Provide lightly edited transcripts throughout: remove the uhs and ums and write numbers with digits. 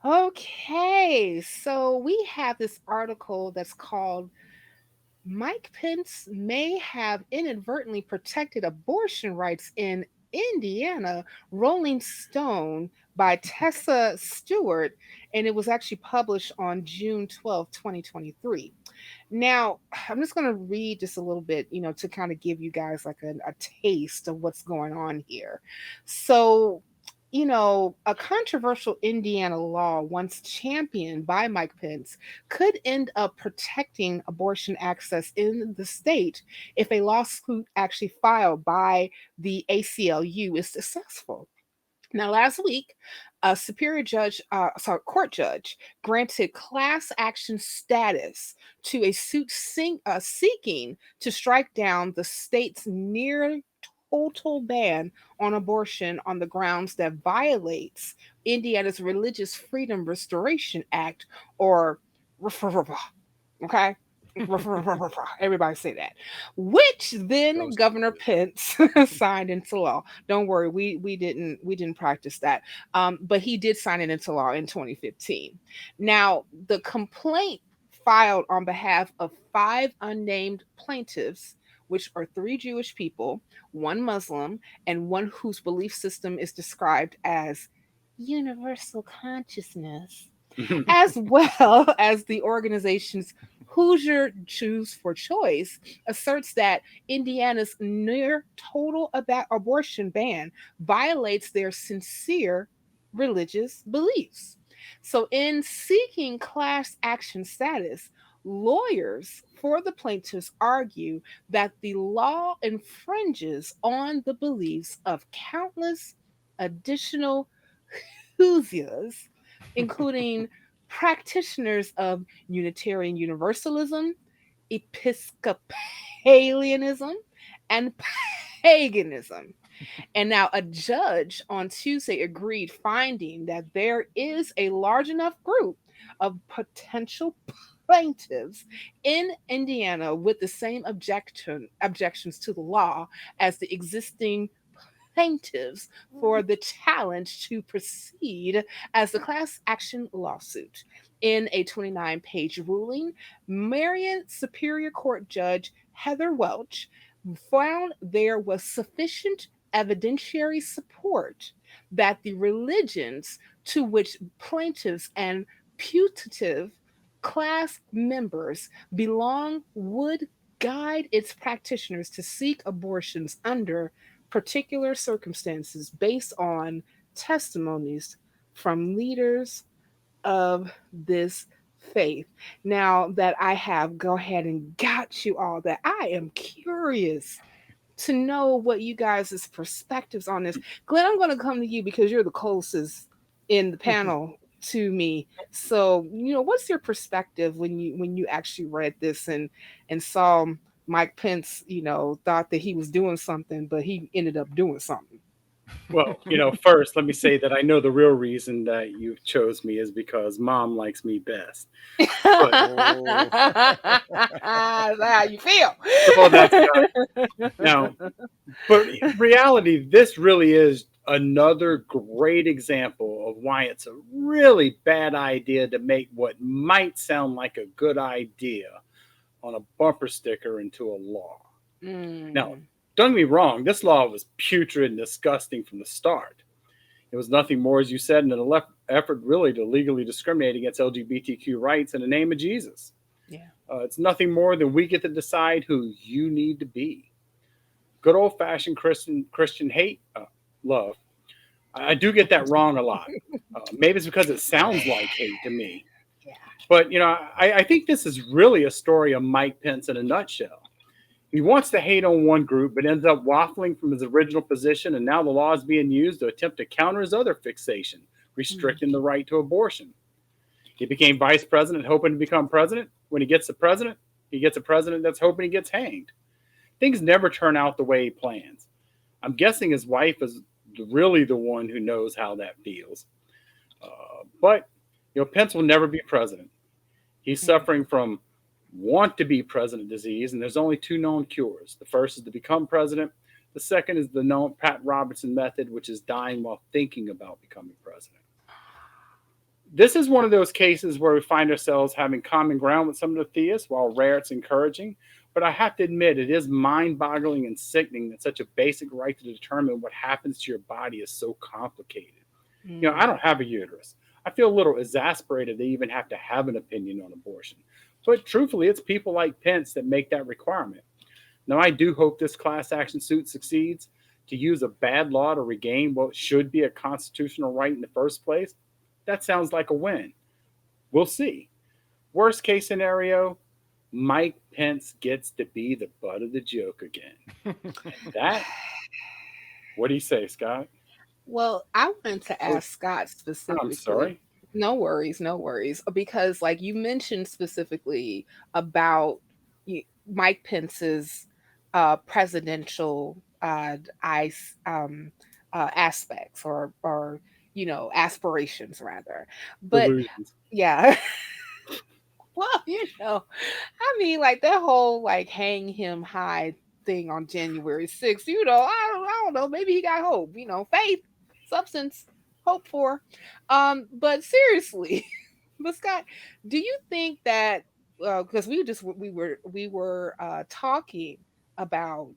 Okay, so we have this article that's called Mike Pence May Have Inadvertently Protected Abortion Rights in Indiana, Rolling Stone by Tessa Stuart, and it was actually published on June 12th, 2023. Now, I'm just going to read just a little bit, to kind of give you guys like a taste of what's going on here. So, a controversial Indiana law once championed by Mike Pence could end up protecting abortion access in the state if a lawsuit actually filed by the ACLU is successful. Now, last week, a court judge granted class action status to a suit seeking to strike down the state's near total ban on abortion on the grounds that violates Indiana's Religious Freedom Restoration Act, or okay. Everybody say that. Which then Those Governor Pence signed into law. Don't worry, we didn't practice that. But he did sign it into law in 2015. Now, the complaint filed on behalf of five unnamed plaintiffs, which are three Jewish people, one Muslim, and one whose belief system is described as universal consciousness, as well as the organization's Hoosier Choose for Choice, asserts that Indiana's near total abortion ban violates their sincere religious beliefs. So, in seeking class action status, lawyers for the plaintiffs argue that the law infringes on the beliefs of countless additional Hoosiers, including practitioners of Unitarian Universalism, Episcopalianism, and paganism. And now a judge on Tuesday agreed, finding that there is a large enough group of potential plaintiffs in Indiana with the same objections to the law as the existing plaintiffs for the challenge to proceed as a class action lawsuit. In a 29-page ruling, Marion Superior Court Judge Heather Welch found there was sufficient evidentiary support that the religions to which plaintiffs and putative class members belong would guide its practitioners to seek abortions under particular circumstances based on testimonies from leaders of this faith. Now that I have go ahead and got you all that, I am curious to know what you guys' perspectives on this. Glenn, I'm going to come to you because you're the closest in the panel to me. So, what's your perspective when you actually read this and saw Mike Pence, thought that he was doing something, but he ended up doing something. Well, first, let me say that I know the real reason that you chose me is because mom likes me best. But Oh, That's how you feel. well, that's now, but in reality, this really is another great example of why it's a really bad idea to make what might sound like a good idea on a bumper sticker into a law. Now, Mm. don't get me wrong, this law was putrid and disgusting from the start. It was nothing more, as you said, than an effort really to legally discriminate against LGBTQ rights in the name of Jesus. Yeah. It's nothing more than we get to decide who you need to be. Good old fashioned Christian hate, love. I do get that wrong a lot. Maybe it's because it sounds like hate to me. Yeah. But, I think this is really a story of Mike Pence in a nutshell. He wants to hate on one group, but ends up waffling from his original position, and now the law is being used to attempt to counter his other fixation, Mm. restricting the right to abortion. He became vice president, hoping to become president. When he gets the president, he gets a president that's hoping he gets hanged. Things never turn out the way he plans. I'm guessing his wife is really the one who knows how that feels. But Pence will never be president. He's Mm. suffering from want to be president disease, and there's only two known cures. The first is to become president. The second is the known Pat Robertson method, which is dying while thinking about becoming president. This is one of those cases where we find ourselves having common ground with some of the theists, while rare it's encouraging. But I have to admit, it is mind boggling and sickening that such a basic right to determine what happens to your body is so complicated. I Mm. don't have a uterus. I feel a little exasperated they even have to have an opinion on abortion. But truthfully, it's people like Pence that make that requirement. Now, I do hope this class action suit succeeds. To use a bad law to regain what should be a constitutional right in the first place, that sounds like a win. We'll see. Worst case scenario, Mike Pence gets to be the butt of the joke again. And that, what do you say, Scott? Well, I wanted to Oh, ask Scott I'm specifically. sorry. No worries, no worries. Because, like you mentioned specifically about Mike Pence's presidential aspects or aspirations rather. But Delusions. yeah, well, I mean, like that whole like hang him high thing on January 6th, I don't know, maybe he got hope, faith, substance, hope for. But seriously, but Scott, do you think that because we were talking about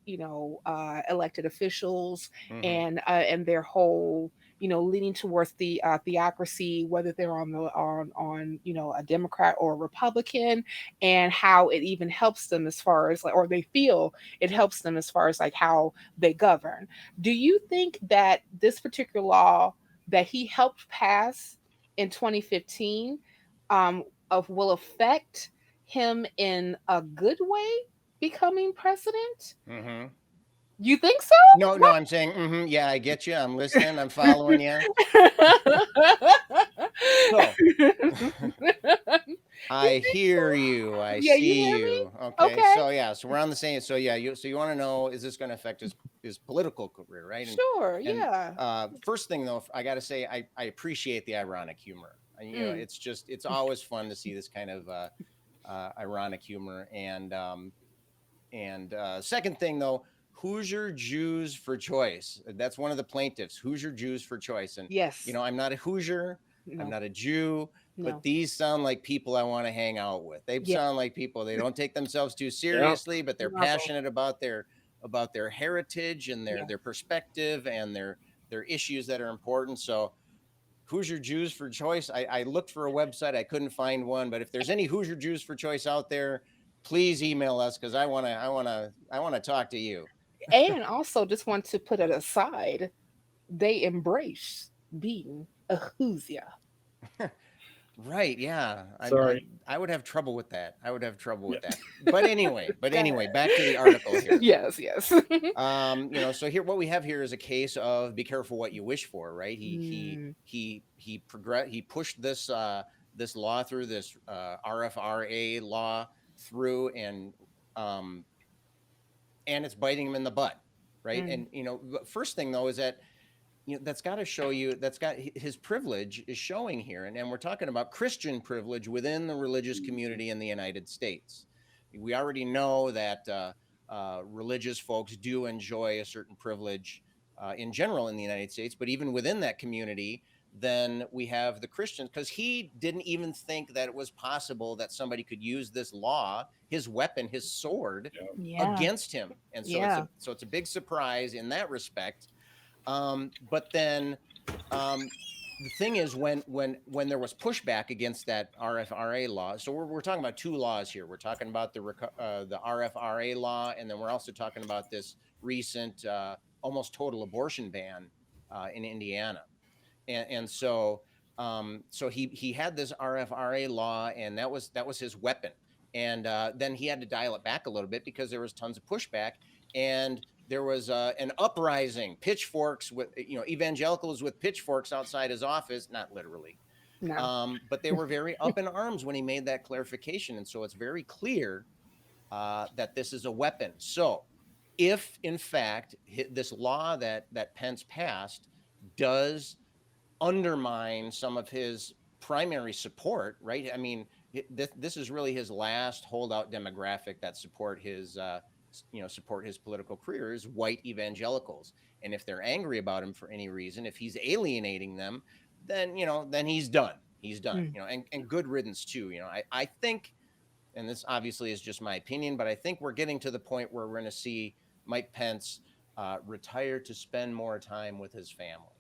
elected officials Hmm. and their whole leaning towards the theocracy, whether they're on a Democrat or a Republican, and how it even helps them as far as like, or they feel it helps them as far as like how they govern. Do you think that this particular law that he helped pass in 2015 will affect him in a good way becoming president? Hmm. You think so? No, no, I'm saying, yeah, I get you. I'm listening. I'm following you. So You I think hear so? you. I Yeah, you see hear me? you. Okay. Okay. So yeah, so we're on the same. So yeah, you want to know, is this going to affect his political career, right? Sure. And Yeah. first thing though, I got to say, I appreciate the ironic humor. Mm. It's always fun to see this kind of ironic humor. And second thing though, Hoosier Jews for choice. That's one of the plaintiffs. Hoosier Jews for choice. And Yes. I'm not a Hoosier. I'm No. not a Jew, but No. these sound like people I want to hang out with. They Yeah. sound like people, they don't take themselves too Yep. seriously, but they're No. passionate about their heritage and Yeah. their perspective and their issues that are important. So Hoosier Jews for choice. I looked for a website, I couldn't find one, but if there's any Hoosier Jews for choice out there, please email us because I want to talk to you. And also, just want to put it aside, they embrace being a Hoosier. Right? Yeah, Sorry. I would have trouble with that. I would have trouble Yeah. with that. But anyway, back to the article here. Yes. Yes. So here, what we have here is a case of be careful what you wish for, right? Mm. He pushed this law through, this RFRA law through, um, and it's biting him in the butt, right? Mm. And first thing though is that that's got to show you, that's got his privilege is showing here, and we're talking about Christian privilege within the religious community in the United States. We already know that religious folks do enjoy a certain privilege in general in the United States, but even within that community, then we have the Christians, because he didn't even think that it was possible that somebody could use this law, his weapon, his sword, Yeah. against him. And so Yeah. it's a big surprise in that respect. But then the thing is, when there was pushback against that RFRA law, so we're talking about two laws here. We're talking about the RFRA law, and then we're also talking about this recent almost total abortion ban in Indiana. And so he had this RFRA law, and that was his weapon. And then he had to dial it back a little bit because there was tons of pushback, and there was an uprising, pitchforks with evangelicals with pitchforks outside his office, not literally, No. but they were very up in arms when he made that clarification. And so it's very clear that this is a weapon. So if in fact this law that Pence passed does undermine some of his primary support, right? I mean, this is really his last holdout demographic that support his political career, is white evangelicals. And if they're angry about him for any reason, if he's alienating them, then he's done. He's done, Mm. and good riddance too. I think, and this obviously is just my opinion, but I think we're getting to the point where we're going to see Mike Pence retire to spend more time with his family.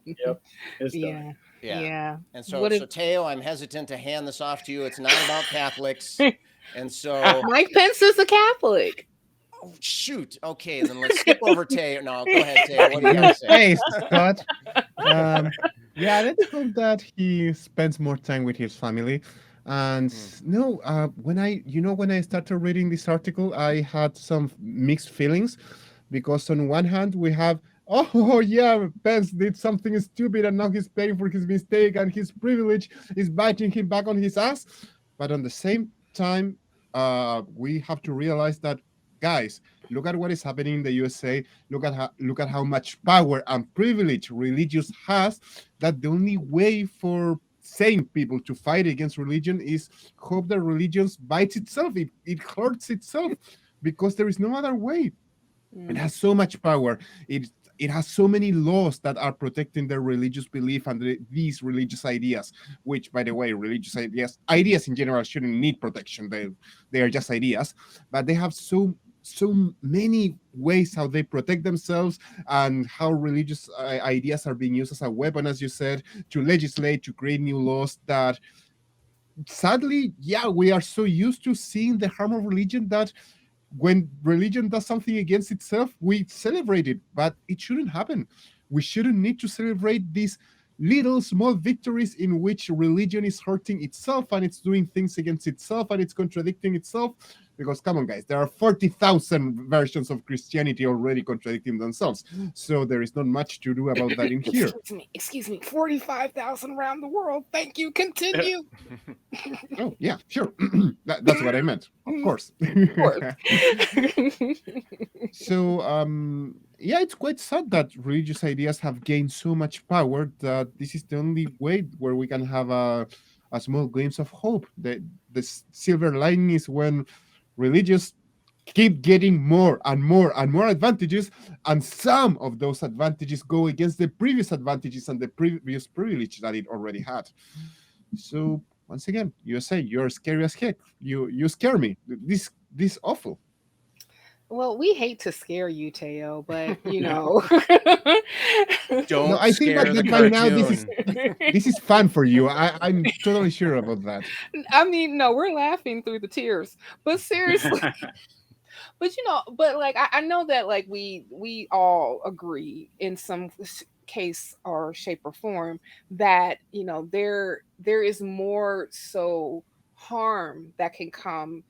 Yep, it's done. Yeah. Yeah. Yeah. And so, What if Teo, I'm hesitant to hand this off to you. It's not about Catholics. And so, Mike Pence is a Catholic? oh, shoot. Okay, then let's skip over Teo. No, go ahead, Teo. What do you got to say? Hey, Scott. Yeah, let's hope that he spends more time with his family. And no, when I started reading this article, I had some mixed feelings because on one hand we have, oh yeah, Pence did something stupid and now he's paying for his mistake and his privilege is biting him back on his ass. But on the same time, we have to realize that, guys, look at what is happening in the USA. Look at how much power and privilege religious has. That the only way for sane people to fight against religion is hope that religion bites itself. It hurts itself because there is no other way. It Mm. has so much power. It has so many laws that are protecting their religious belief and these religious ideas, which, by the way, religious ideas in general shouldn't need protection. They are just ideas, but they have so many ways how they protect themselves and how religious ideas are being used as a weapon, as you said, to legislate, to create new laws that sadly, yeah, we are so used to seeing the harm of religion that when religion does something against itself, we celebrate it, but it shouldn't happen. We shouldn't need to celebrate these little small victories in which religion is hurting itself and it's doing things against itself and it's contradicting itself. Because come on, guys, there are 40,000 versions of Christianity already contradicting themselves. So there is not much to do about that in here. Excuse me. 45,000 around the world. Thank you. Continue. Oh, yeah, sure. That's what I meant. Of course. Of course. So, yeah, it's quite sad that religious ideas have gained so much power that this is the only way where we can have a small glimpse of hope. The silver lining is when religious keep getting more and more and more advantages, and some of those advantages go against the previous advantages and the previous privilege that it already had. So once again, USA, you're scary as heck. You scare me. This awful. Well, we hate to scare you, Teo, but No, Don't I think scare the that by now cartoon. this is fun for you. I'm totally sure about that. I mean, no, we're laughing through the tears. But seriously, but like I know that like we all agree in some case or shape or form that there is more so harm that can come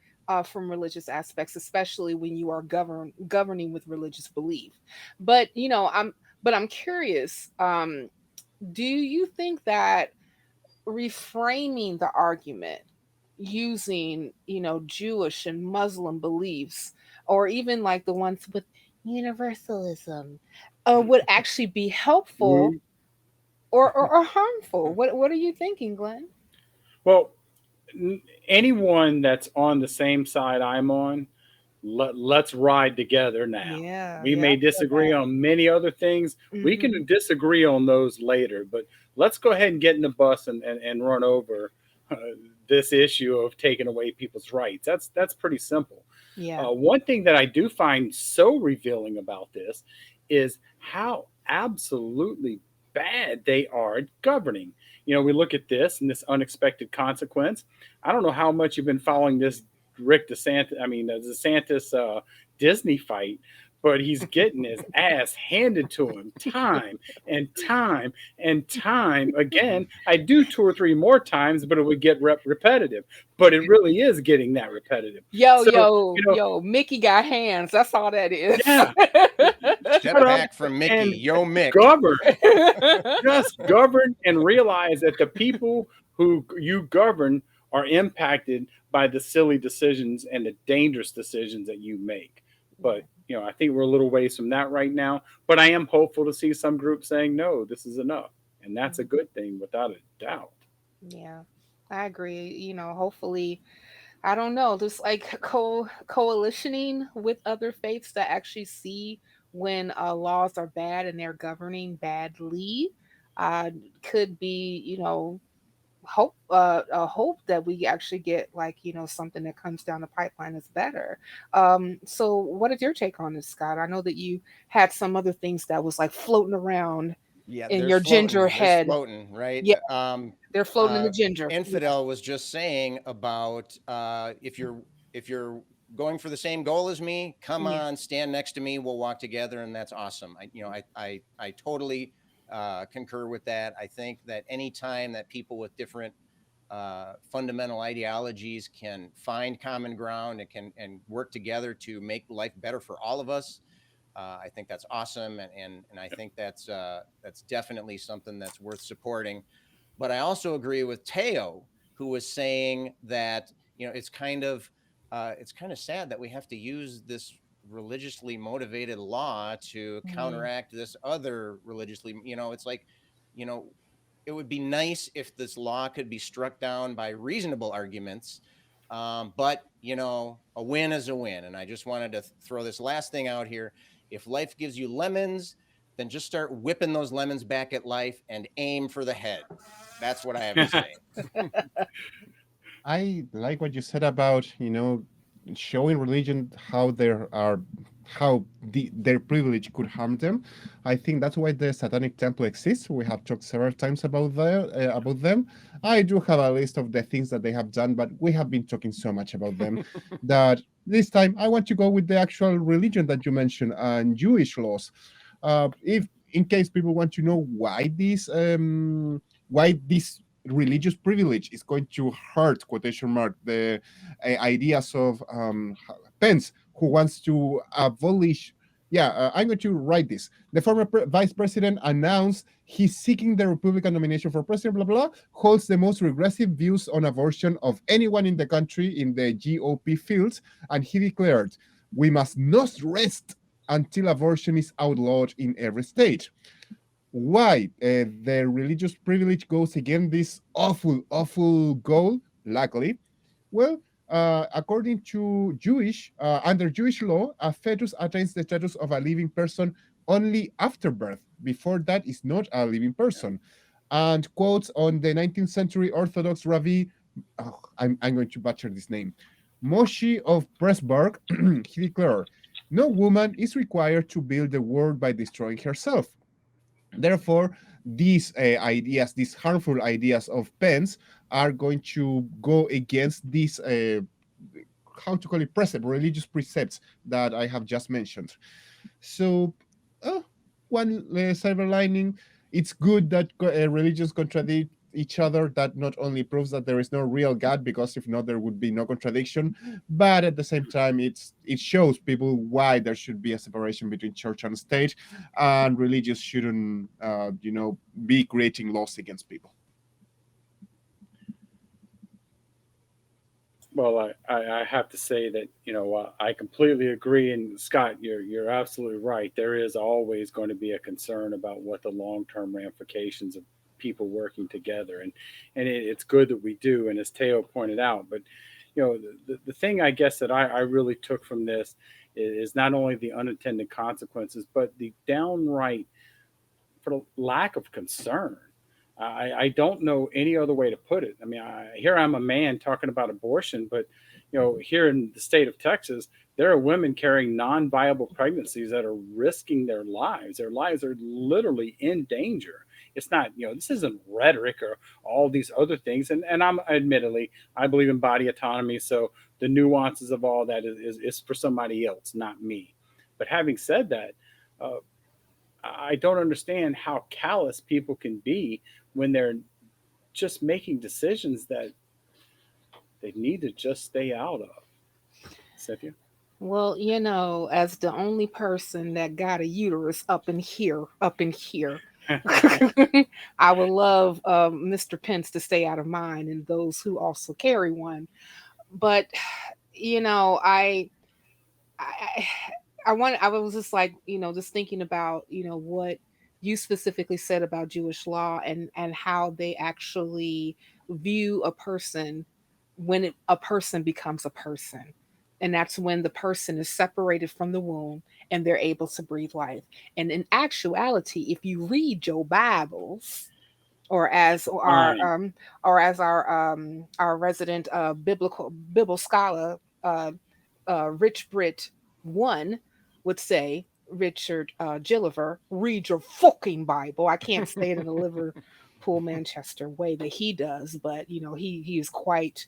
from religious aspects, especially when you are governing with religious belief. But I'm curious. Do you think that reframing the argument using Jewish and Muslim beliefs, or even like the ones with universalism, would actually be helpful Woo. or harmful? What are you thinking, Glenn? Well, anyone that's on the same side I'm on, let's ride together now. Yeah, We yeah, may I feel disagree on many other things. that. We can disagree on those later, but let's go ahead and get in the bus and run over uh, this issue of taking away people's rights. That's pretty simple. Yeah. One thing that I do find so revealing about this is how absolutely bad they are at governing. We look at this and this unexpected consequence. I don't know how much you've been following this Rick DeSantis, DeSantis Disney fight, but he's getting his ass handed to him time and time and time again. I do two or three more times, but it would get repetitive. But it really is getting that repetitive. Yo, So, yo, yo, Mickey got hands. That's all that is. yeah, Step back from Mickey. and Yo, Mick. govern. Just govern and realize that the people who you govern are impacted by the silly decisions and the dangerous decisions that you make. But I think we're a little ways from that right now. But I am hopeful to see some groups saying no, this is enough, and that's a good thing without a doubt. Yeah, I agree. Hopefully, I don't know, just like coalitioning with other faiths that actually see when laws are bad and they're governing badly. uh, could be, hope, a hope that we actually get, like, something that comes down the pipeline that's better. So what is your take on this, Scott? I know that you had some other things that was like floating around Yeah, in your ginger there's head. floating, right? Yeah, they're floating in the Uh, ginger. Yeah. Infidel was just saying about if you're going for the same goal as me, come Yeah. on, stand next to me, we'll walk together, and that's awesome. I totally concur with that. I think that any time that people with different fundamental ideologies can find common ground and can and work together to make life better for all of us, I think that's awesome, and I think that's definitely something that's worth supporting. But I also agree with Teo, who was saying that it's kind of sad that we have to use this religiously motivated law to Mm. counteract this other religiously. It's like, you know, it would be nice if this law could be struck down by reasonable arguments. But a win is a win. And I just wanted to throw this last thing out here. If life gives you lemons, then just start whipping those lemons back at life and aim for the head. That's what I have to say. I like what you said about, showing religion how there are how their privilege could harm them. I think that's why the Satanic Temple exists. We have talked several times about them. I do have a list of the things that they have done, but we have been talking so much about them that this time I want to go with the actual religion that you mentioned and Jewish laws. If in case people want to know why this religious privilege is going to hurt quotation mark the ideas of Pence, who wants to abolish. Yeah, I'm going to write this. The former vice president announced he's seeking the Republican nomination for president. Blah blah. Holds the most regressive views on abortion of anyone in the country in the GOP field, and he declared, "We must not rest until abortion is outlawed in every state." Why the religious privilege goes against this awful goal? Luckily, well, according to under Jewish law, a fetus attains the status of a living person only after birth. Before that, is not a living Yeah. person. And quotes on the 19th century Orthodox Rabbi, I'm going to butcher this name, Moshe of Pressburg, he declared, "No woman is required to build the world by destroying herself." Therefore, these harmful ideas of Pence, are going to go against these, how to call it, religious precepts that I have just mentioned. So, uh, one silver lining, it's good that religions contradict each other. That not only proves that there is no real God, because if not, there would be no contradiction. But at the same time, it shows people why there should be a separation between church and state, and religious shouldn't, be creating laws against people. Well, I have to say that I completely agree, and Scott, you're absolutely right. There is always going to be a concern about what the long term ramifications of people working together, and it's good that we do, and as Teo pointed out. But the thing I guess that I really took from this is not only the unintended consequences, but the downright for lack of concern. I don't know any other way to put it. I mean, here I'm a man talking about abortion, but here in the state of Texas, there are women carrying non-viable pregnancies that are risking their lives. Their lives are literally in danger. It's not, this isn't rhetoric or all these other things. And I'm admittedly, I believe in body autonomy. So the nuances of all that is for somebody else, not me. But having said that, uh, I don't understand how callous people can be when they're just making decisions that they need to just stay out of. Cynthia? Well, as the only person that got a uterus up in here, I would love Mr. Pence to stay out of mine and those who also carry one. But you know, I, I was just like, just thinking about, what you specifically said about Jewish law and how they actually view a person when a person becomes a person. And that's when the person is separated from the womb and they're able to breathe life. And in actuality, if you read your Bibles, or as Fine. our resident biblical scholar, Rich Brit one would say, Richard Gilliver, read your fucking Bible. I can't say it in the Liverpool Manchester way that he does, but he is quite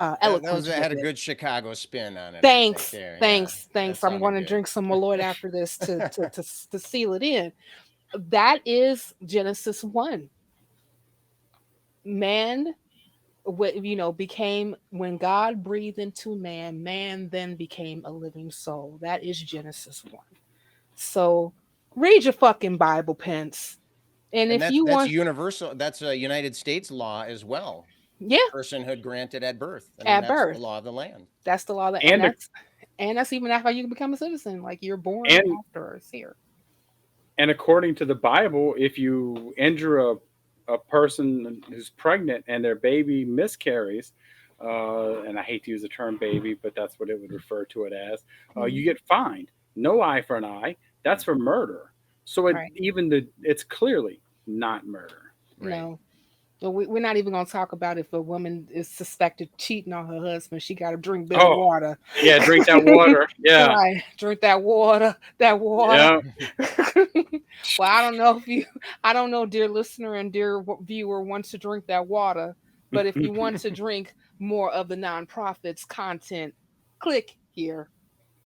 eloquent with Had a it. good Chicago spin on it. I think Thanks, there. Yeah, thanks, that thanks. I'm sounded going to good. drink some Malloy after this to seal it in. That is Genesis 1. Man, became, when God breathed into man, man then became a living soul. That is Genesis 1. So read your fucking Bible, Pence. And And if you that's want, universal. That's a United States law as well. yeah, Personhood granted at birth. I mean, at that's the birth, law of the land. that's the law that, And and that's even after you can become a citizen. Like, you're born and after us here. and according to the Bible, if you injure a person who's pregnant and their baby miscarries, and I hate to use the term baby, but that's what it would refer to it as, Mhm. you get fined. No eye for an eye. That's for murder. So Right. it's clearly not murder. Right. No. But we're not even going to talk about if a woman is suspected cheating on her husband. She got to drink bitter Oh, water. yeah, drink that water. Yeah, Right. Drink that water. That water. yeah. Well, I don't know, dear listener and dear viewer, wants to drink that water. But if you want to drink more of the nonprofits content, click here.